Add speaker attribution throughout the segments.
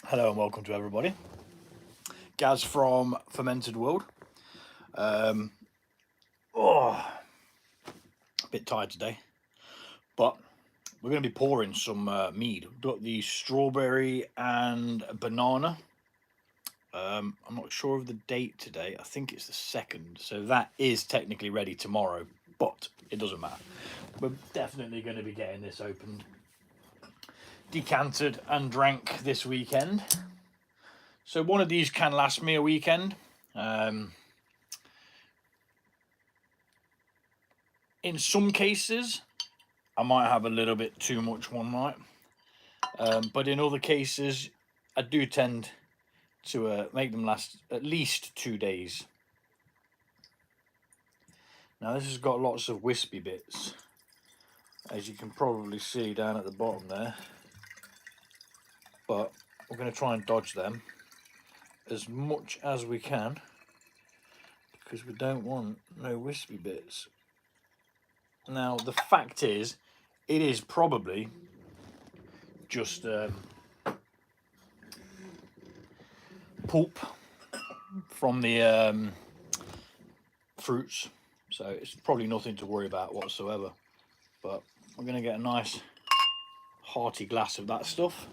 Speaker 1: Hello and welcome to everybody. Gaz from Fermented World. A bit tired today, but we're going to be pouring some mead. We've got the strawberry and banana. I'm not sure of the date today. I think it's the 2nd, so that is technically ready tomorrow, but it doesn't matter. We're definitely going to be getting this opened, decanted and drank this weekend. So one of these can last me a weekend. In some cases, I might have a little bit too much one night. But in other cases, I do tend to make them last at least 2 days. Now this has got lots of wispy bits, as you can probably see down at the bottom there. But we're going to try and dodge them as much as we can, because we don't want no wispy bits. Now the fact is, it is probably just pulp from the fruits, so it's probably nothing to worry about whatsoever. But we're going to get a nice hearty glass of that stuff,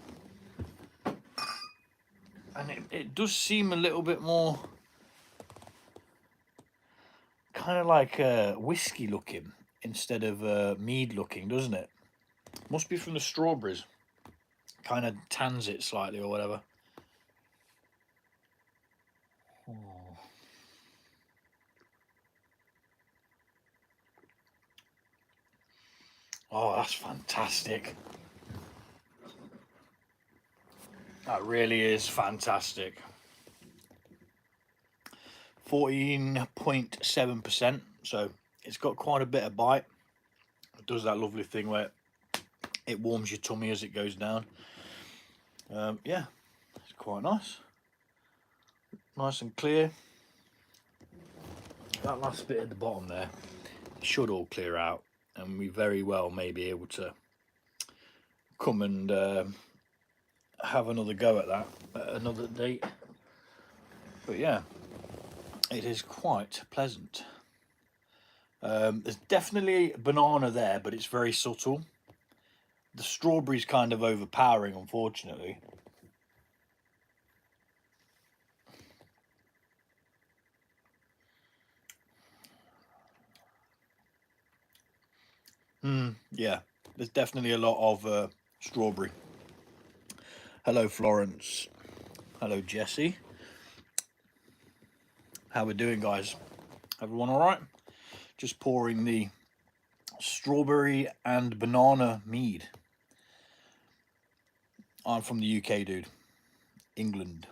Speaker 1: and it does seem a little bit more kind of like whiskey looking instead of mead looking, doesn't it? Must be from the strawberries, kind of tans it slightly or whatever. Oh, that's fantastic. That really is fantastic. 14.7%, so it's got quite a bit of bite. It does that lovely thing where it warms your tummy as it goes down. Yeah, it's quite nice. Nice and clear. That last bit at the bottom there should all clear out, and we very well may be able to come and have another go at that at another date. But yeah, it is quite pleasant. There's definitely banana there, but it's very subtle. The strawberry's kind of overpowering, unfortunately. Yeah, there's definitely a lot of strawberry. Hello, Florence. Hello, Jesse. How we doing, guys? Everyone all right? Just pouring the strawberry and banana mead. I'm from the UK, dude. England.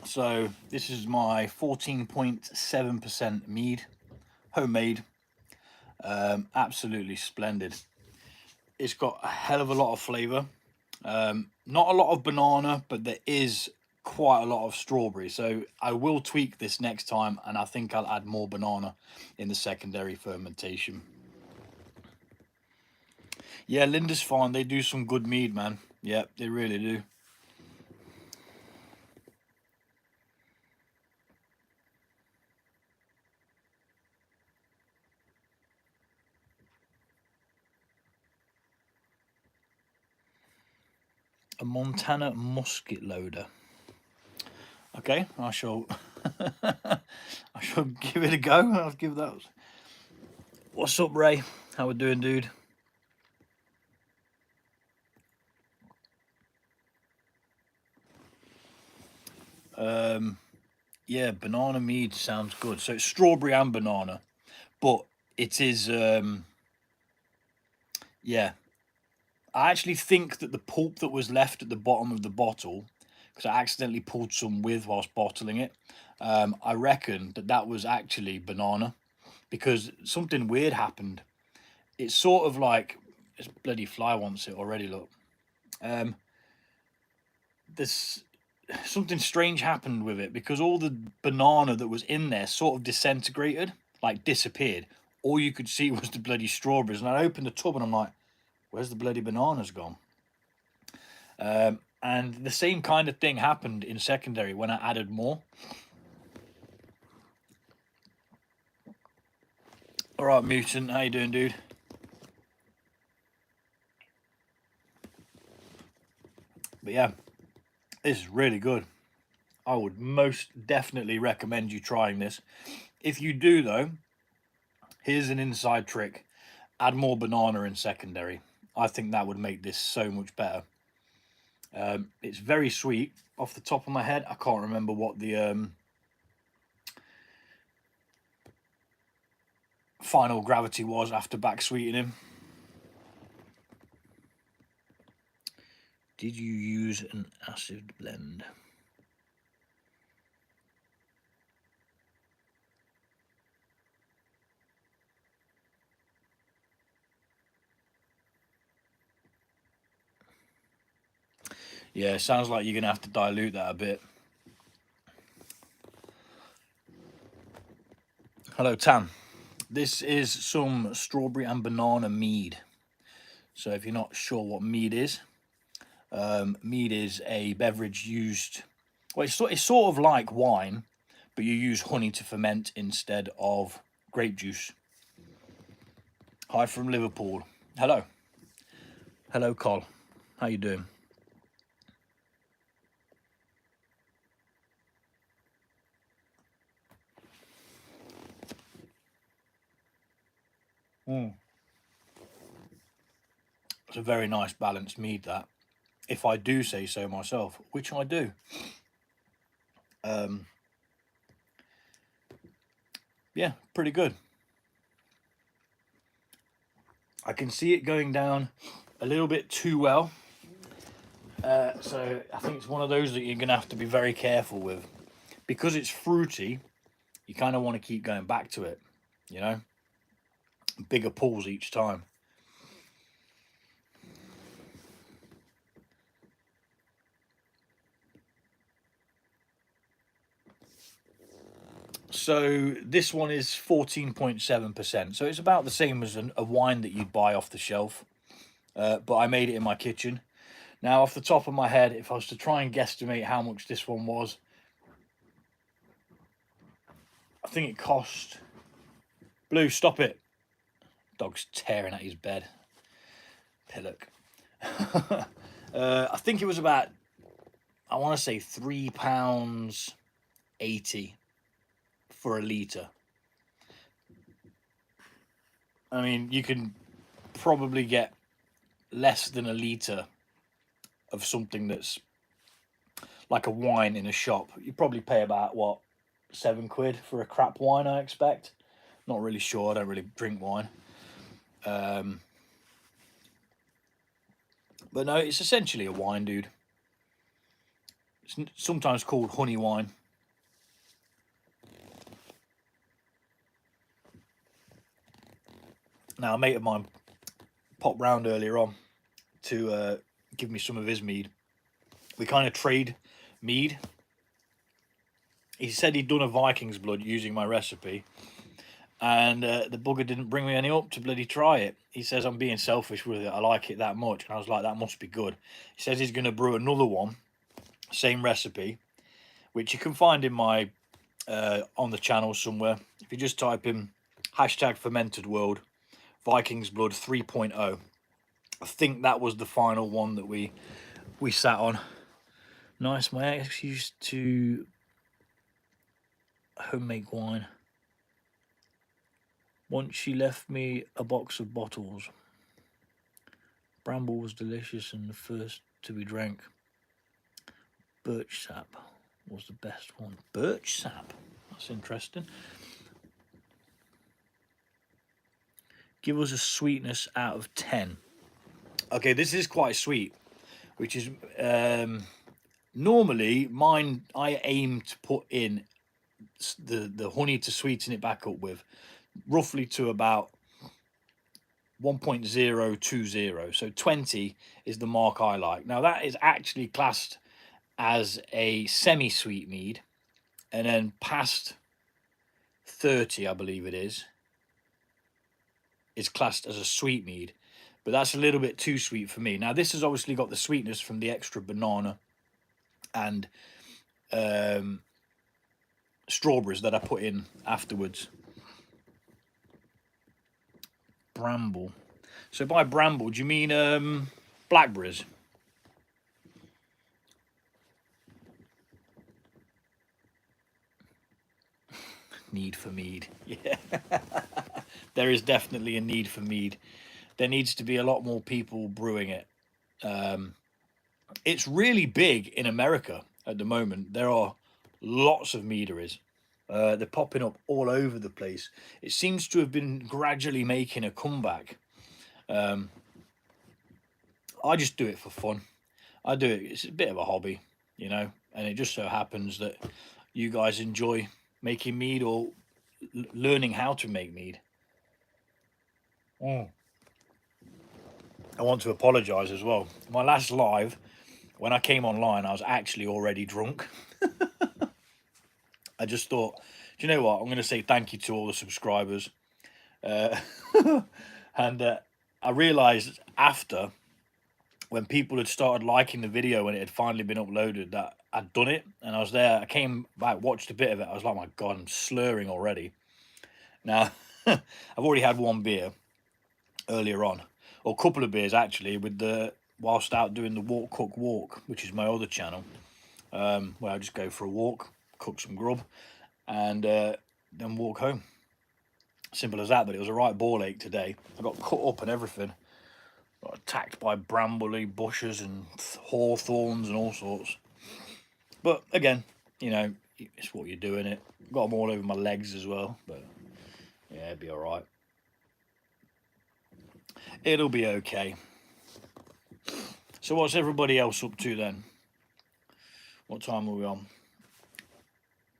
Speaker 1: So this is my 14.7% mead, homemade. Absolutely splendid. It's got a hell of a lot of flavour. Not a lot of banana, but there is quite a lot of strawberry. So I will tweak this next time, and I think I'll add more banana in the secondary fermentation. Yeah, Linda's Farm, they do some good mead, man. Yeah, they really do. A Montana musket loader. Okay, I shall I shall give it a go. I'll give that. What's up, Ray? How we doing, dude? Yeah, banana mead sounds good. So it's strawberry and banana, but it is yeah. I actually think that the pulp that was left at the bottom of the bottle, because I accidentally pulled some with whilst bottling it, I reckon that that was actually banana, because something weird happened. It's sort of like, this bloody fly wants it already, look. This something strange happened with it, because all the banana that was in there sort of disintegrated, like disappeared. All you could see was the bloody strawberries, and I opened the tub and I'm like, where's the bloody bananas gone? And the same kind of thing happened in secondary when I added more. All right, Mutant, how you doing, dude? But yeah, this is really good. I would most definitely recommend you trying this. If you do, though, here's an inside trick. Add more banana in secondary. I think that would make this so much better. It's very sweet. Off the top of my head, I can't remember what the final gravity was after back sweetening. Did you use an acid blend? Yeah, sounds like you're going to have to dilute that a bit. Hello, Tam. This is some strawberry and banana mead. So if you're not sure what mead is a beverage used... Well, it's sort of like wine, but you use honey to ferment instead of grape juice. Hi from Liverpool. Hello. Hello, Col. How you doing? It's a very nice balanced mead, that, if I do say so myself, which I do. Yeah, pretty good. I can see it going down a little bit too well. So I think it's one of those that you're going to have to be very careful with. Because it's fruity, you kind of want to keep going back to it, you know? Bigger pulls each time. So this one is 14.7%. So it's about the same as a wine that you'd buy off the shelf. But I made it in my kitchen. Now, off the top of my head, if I was to try and guesstimate how much this one was, I think it cost... Blue, stop it. Dog's tearing at his bed. Pillock. I think it was about, I want to say £3.80 for a litre. I mean, you can probably get less than a litre of something that's like a wine in a shop. You probably pay about, what, £7 for a crap wine, I expect. Not really sure, I don't really drink wine. But no, it's essentially a wine, dude. It's sometimes called honey wine. Now, a mate of mine popped round earlier on to give me some of his mead. We kind of trade mead. He said he'd done a Viking's blood using my recipe, and the bugger didn't bring me any up to bloody try it. He says I'm being selfish with it. I like it that much. And I was like, that must be good. He says he's going to brew another one, same recipe, which you can find in my on the channel somewhere. If you just type in #fermented world, Viking's blood 3.0. I think that was the final one that we sat on. Nice. My ex used to home make wine. Once she left me a box of bottles. Bramble was delicious and the first to be drank. Birch sap was the best one. Birch sap? That's interesting. Give us a sweetness out of 10. Okay, this is quite sweet, which is normally mine. I aim to put in the honey to sweeten it back up with, roughly to about 1.020. So 20 is the mark I like. Now that is actually classed as a semi-sweet mead, and then past 30, I believe it is classed as a sweet mead. but that's a little bit too sweet for me. Now this has obviously got the sweetness from the extra banana and strawberries that I put in afterwards. Bramble. So by bramble, do you mean blackberries? Need for mead. Yeah. There is definitely a need for mead. There needs to be a lot more people brewing it. It's really big in America at the moment. There are lots of meaderies. They're popping up all over the place. It seems to have been gradually making a comeback. I just do it for fun. I do it. It's a bit of a hobby, you know, and it just so happens that you guys enjoy making mead or learning how to make mead. I want to apologise as well. My last live, when I came online, I was actually already drunk. I just thought, do you know what? I'm going to say thank you to all the subscribers. And I realised after, when people had started liking the video and it had finally been uploaded, that I'd done it. And I was there. I came back, watched a bit of it. I was like, my God, I'm slurring already. Now, I've already had one beer earlier on, or a couple of beers actually, whilst out doing the Walk Cook Walk, which is my other channel, where I just go for a walk, cook some grub, and then walk home. Simple as that. But it was a right ball ache today. I got cut up and everything. Got attacked by brambly bushes and hawthorns and all sorts. But again, you know, it's what you're doing. It got them all over my legs as well. But yeah, it'd be all right. It'll be okay. So what's everybody else up to then? What time are we on?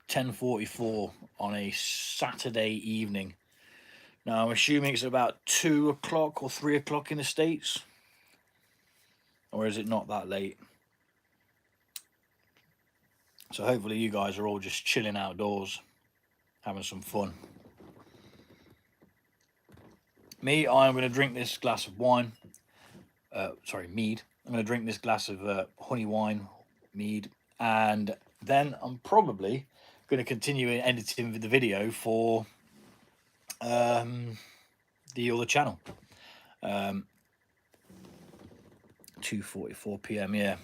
Speaker 1: 10:44 on a Saturday evening. Now I'm assuming it's about 2 o'clock or 3 o'clock in the States. Or is it not that late? So hopefully you guys are all just chilling outdoors, having some fun. Me, I'm going to drink this glass of wine. Sorry, mead. I'm going to drink this glass of honey wine, mead, and then I'm probably going to continue editing the video for the other channel. 2:44 p.m. Yeah,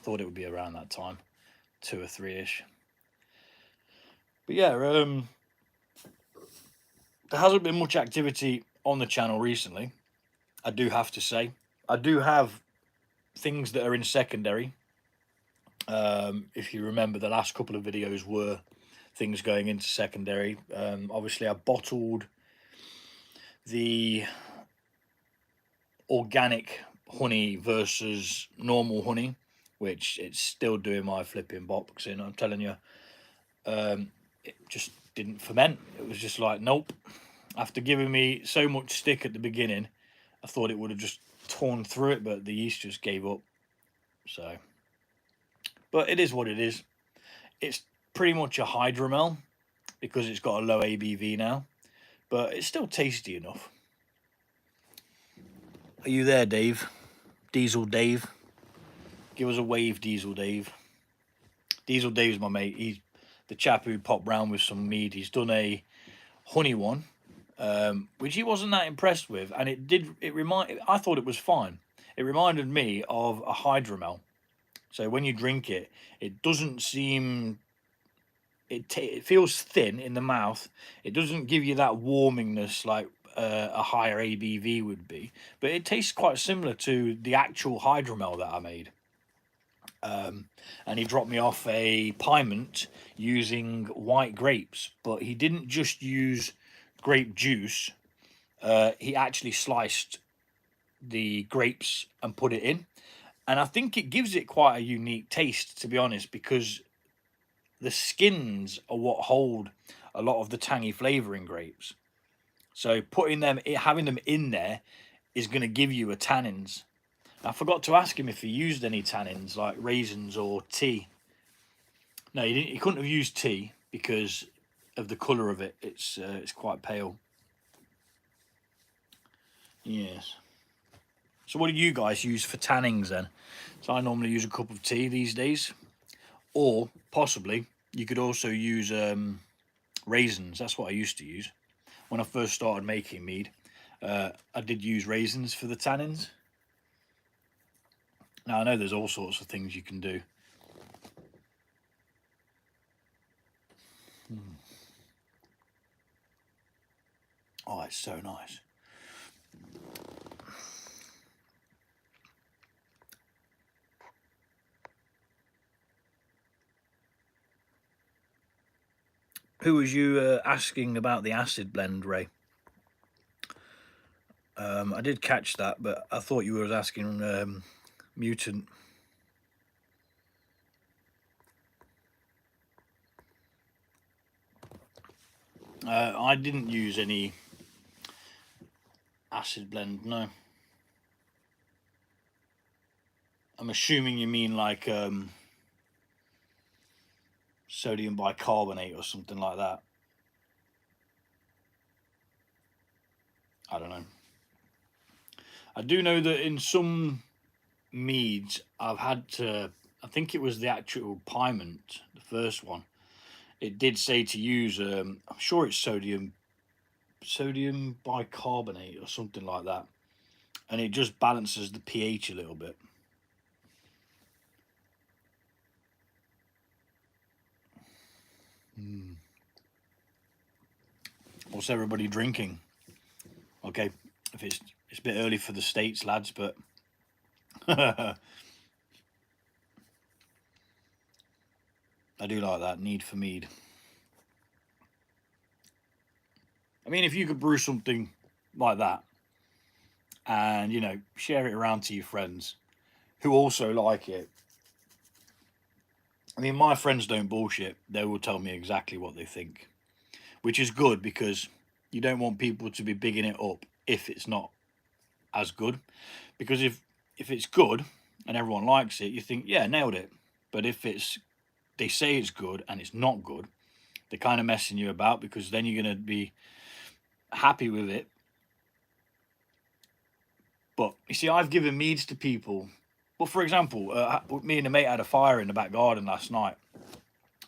Speaker 1: thought it would be around that time, 2 or 3ish. But yeah, there hasn't been much activity on the channel recently, I do have to say. I do have things that are in secondary. If you remember, the last couple of videos were things going into secondary. Obviously I bottled the organic honey versus normal honey, which it's still doing my flipping box in. I'm telling you, it just didn't ferment. It was just like, nope. After giving me so much stick at the beginning, I thought it would have just torn through it, but the yeast just gave up. So, but it is what it is. It's pretty much a hydromel because it's got a low ABV now, but it's still tasty enough. Are you there, Dave? Diesel Dave? Give us a wave, Diesel Dave. Diesel Dave's my mate. He's the chap who popped round with some mead. He's done a honey one, which he wasn't that impressed with, and I thought it was fine. It reminded me of a hydromel. So when you drink it, it doesn't seem... It feels thin in the mouth. It doesn't give you that warmingness like a higher ABV would be, but it tastes quite similar to the actual hydromel that I made. And he dropped me off a piment using white grapes, but he didn't just use grape juice. He actually sliced the grapes and put it in, and I think it gives it quite a unique taste, to be honest, because the skins are what hold a lot of the tangy flavour in grapes. So having them in there is going to give you a tannins. I forgot to ask him if he used any tannins like raisins or tea. No, he didn't. He couldn't have used tea because of the colour of it. It's quite pale. Yes. So what do you guys use for tannings then? So I normally use a cup of tea these days, or possibly you could also use raisins. That's what I used to use when I first started making mead. I did use raisins for the tannins. Now I know there's all sorts of things you can do. Oh, it's so nice. Who was you asking about the acid blend, Ray? I did catch that, but I thought you were asking Mutant. I didn't use any acid blend, no. I'm assuming you mean like sodium bicarbonate or something like that. I don't know. I do know that in some meads I've had to, I think it was the actual Piment, the first one, it did say to use I'm sure it's sodium bicarbonate or something like that, and it just balances the pH a little bit. What's everybody drinking? Okay, if it's a bit early for the States, lads, but I do like that need for mead. I mean, if you could brew something like that and, you know, share it around to your friends who also like it. I mean, my friends don't bullshit. They will tell me exactly what they think, which is good because you don't want people to be bigging it up if it's not as good. Because if it's good and everyone likes it, you think, yeah, nailed it. But if they say it's good and it's not good, they're kind of messing you about, because then you're going to be happy with it. But you see, I've given meads to people. Well, for example, me and a mate had a fire in the back garden last night,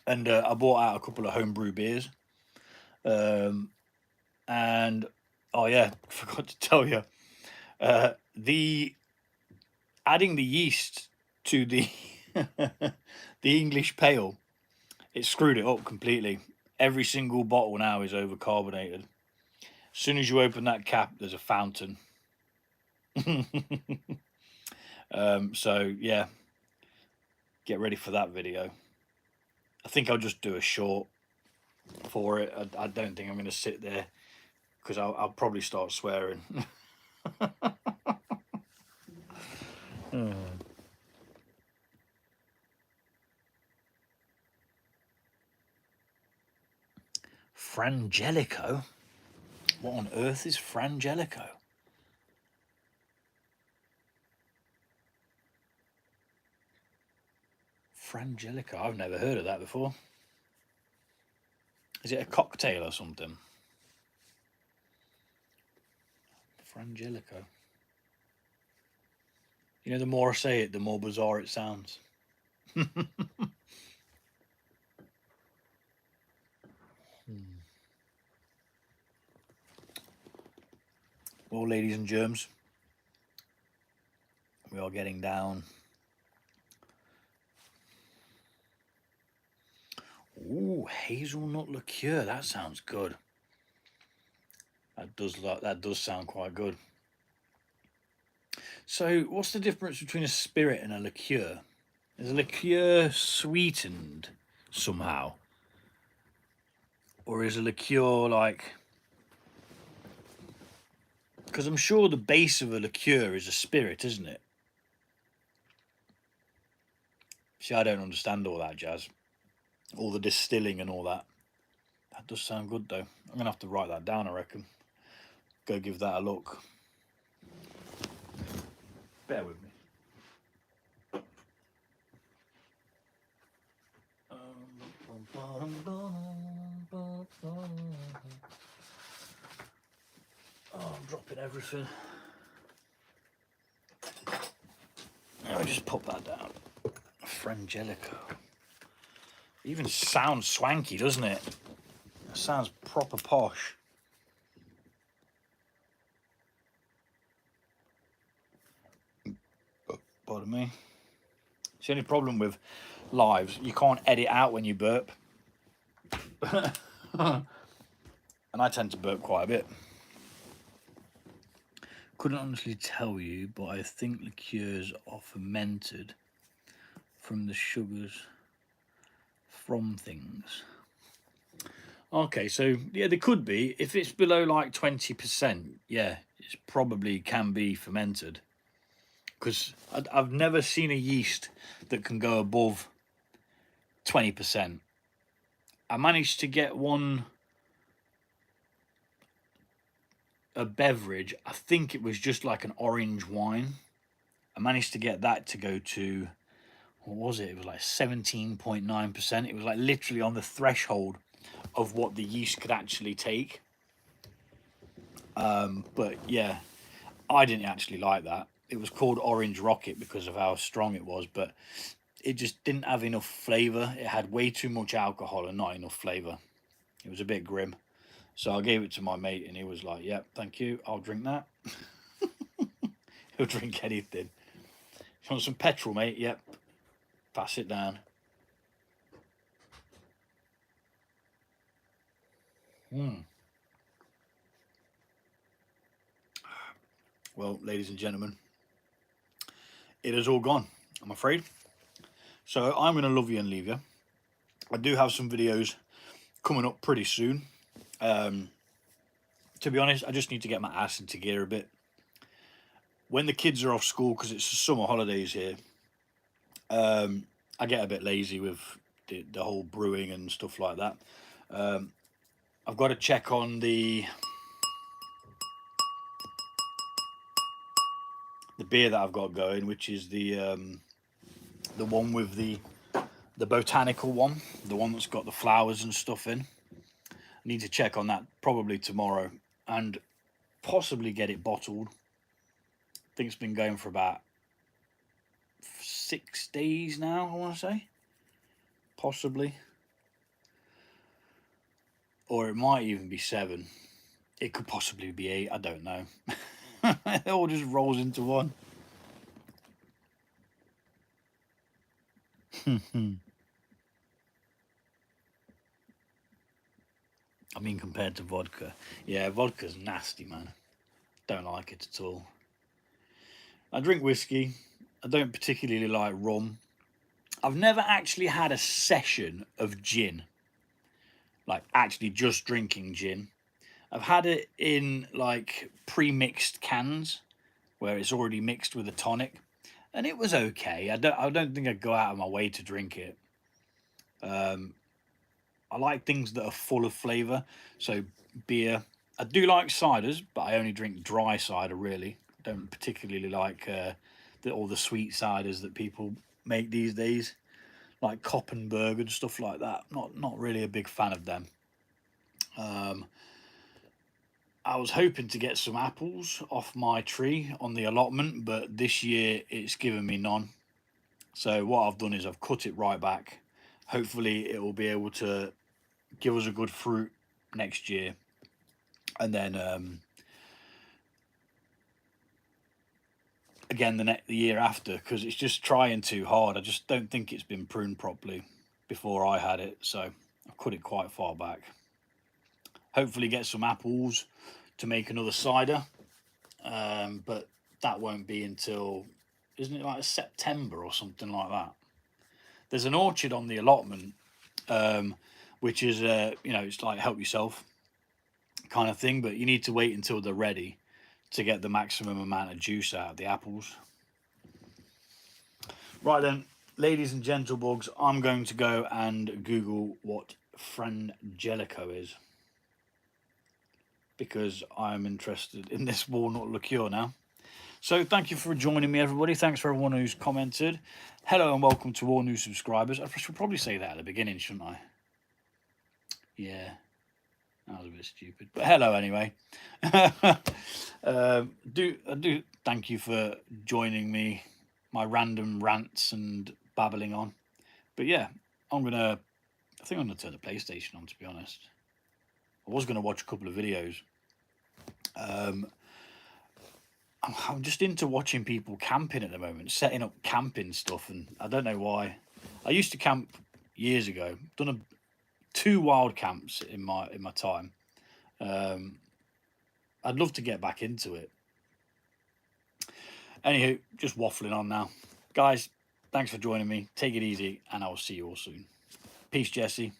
Speaker 1: and I bought out a couple of homebrew beers. And oh yeah, forgot to tell you, the adding the yeast to the the English pale, it screwed it up completely. Every single bottle now is overcarbonated. As soon as you open that cap, there's a fountain. So yeah, get ready for that video. I think I'll just do a short for it. I don't think I'm going to sit there because I'll probably start swearing. Frangelico? What on earth is Frangelico? Frangelico, I've never heard of that before. Is it a cocktail or something? Frangelico. You know, the more I say it, the more bizarre it sounds. Well, ladies and germs, we are getting down. Ooh, hazelnut liqueur. That sounds good. That does sound quite good. So, what's the difference between a spirit and a liqueur? Is a liqueur sweetened somehow, or is a liqueur like? Because I'm sure the base of a liqueur is a spirit, isn't it? See, I don't understand all that jazz, all the distilling and all that. That does sound good though. I'm gonna have to write that down, I reckon. Go give that a look. Bear with me. Oh, I'm dropping everything. I'll just put that down. Frangelico. Even sounds swanky, doesn't it? It sounds proper posh. Pardon me. It's the only problem with lives, you can't edit out when you burp. And I tend to burp quite a bit. Couldn't honestly tell you, but I think liqueurs are fermented from the sugars from things. Okay, so yeah, they could be. If it's below like 20%, yeah, it probably can be fermented. Because I've never seen a yeast that can go above 20%. I managed to get a beverage, I think it was just like an orange wine. I managed to get that to go to, what was it? It was like 17.9%. It was like literally on the threshold of what the yeast could actually take. But yeah, I didn't actually like that. It was called Orange Rocket because of how strong it was, but it just didn't have enough flavour. It had way too much alcohol and not enough flavour. It was a bit grim. So I gave it to my mate and he was like, yep, thank you, I'll drink that. He'll drink anything. You want some petrol, mate? Yep. Pass it down. Well, ladies and gentlemen, it has all gone, I'm afraid. So I'm going to love you and leave you. I do have some videos coming up pretty soon. To be honest, I just need to get my ass into gear a bit. When the kids are off school, because it's the summer holidays here, I get a bit lazy with the whole brewing and stuff like that. I've got to check on the beer that I've got going, which is the one with the botanical one, the one that's got the flowers and stuff in. I need to check on that probably tomorrow and possibly get it bottled. I think it's been going for about 6 days now, I want to say. Possibly. Or it might even be 7. It could possibly be 8, I don't know. It all just rolls into one. I mean, compared to vodka. Yeah, vodka's nasty, man. Don't like it at all. I drink whiskey. I don't particularly like rum. I've never actually had a session of gin. Like, actually just drinking gin. I've had it in, like, pre-mixed cans, where it's already mixed with a tonic. And it was okay. I don't think I'd go out of my way to drink it. I like things that are full of flavour. So beer. I do like ciders, but I only drink dry cider, really. I don't particularly like all the sweet ciders that people make these days, like Koppenberg and stuff like that. Not really a big fan of them. I was hoping to get some apples off my tree on the allotment, but this year it's given me none. So what I've done is I've cut it right back. Hopefully it will be able to give us a good fruit next year. And then again the year after, because it's just trying too hard. I just don't think it's been pruned properly before I had it, so I've cut it quite far back. Hopefully get some apples to make another cider, but that won't be until, isn't it like September or something like that? There's an orchard on the allotment, which is you know, it's like help yourself kind of thing, but you need to wait until they're ready to get the maximum amount of juice out of the apples. Right then, ladies and gentlebugs, I'm going to go and Google what Frangelico is, because I'm interested in this walnut liqueur now. So thank you for joining me, everybody. Thanks for everyone who's commented. Hello and welcome to all new subscribers. I should probably say that at the beginning, shouldn't I? Yeah, that was a bit stupid, but hello anyway. I do thank you for joining me, my random rants and babbling on. But yeah, I think I'm gonna turn the PlayStation on, to be honest. I was gonna watch a couple of videos. I'm just into watching people camping at the moment, setting up camping stuff, and I don't know why. I used to camp years ago. Done 2 wild camps in my time. I'd love to get back into it. Anywho, just waffling on now. Guys, thanks for joining me. Take it easy, and I will see you all soon. Peace, Jesse.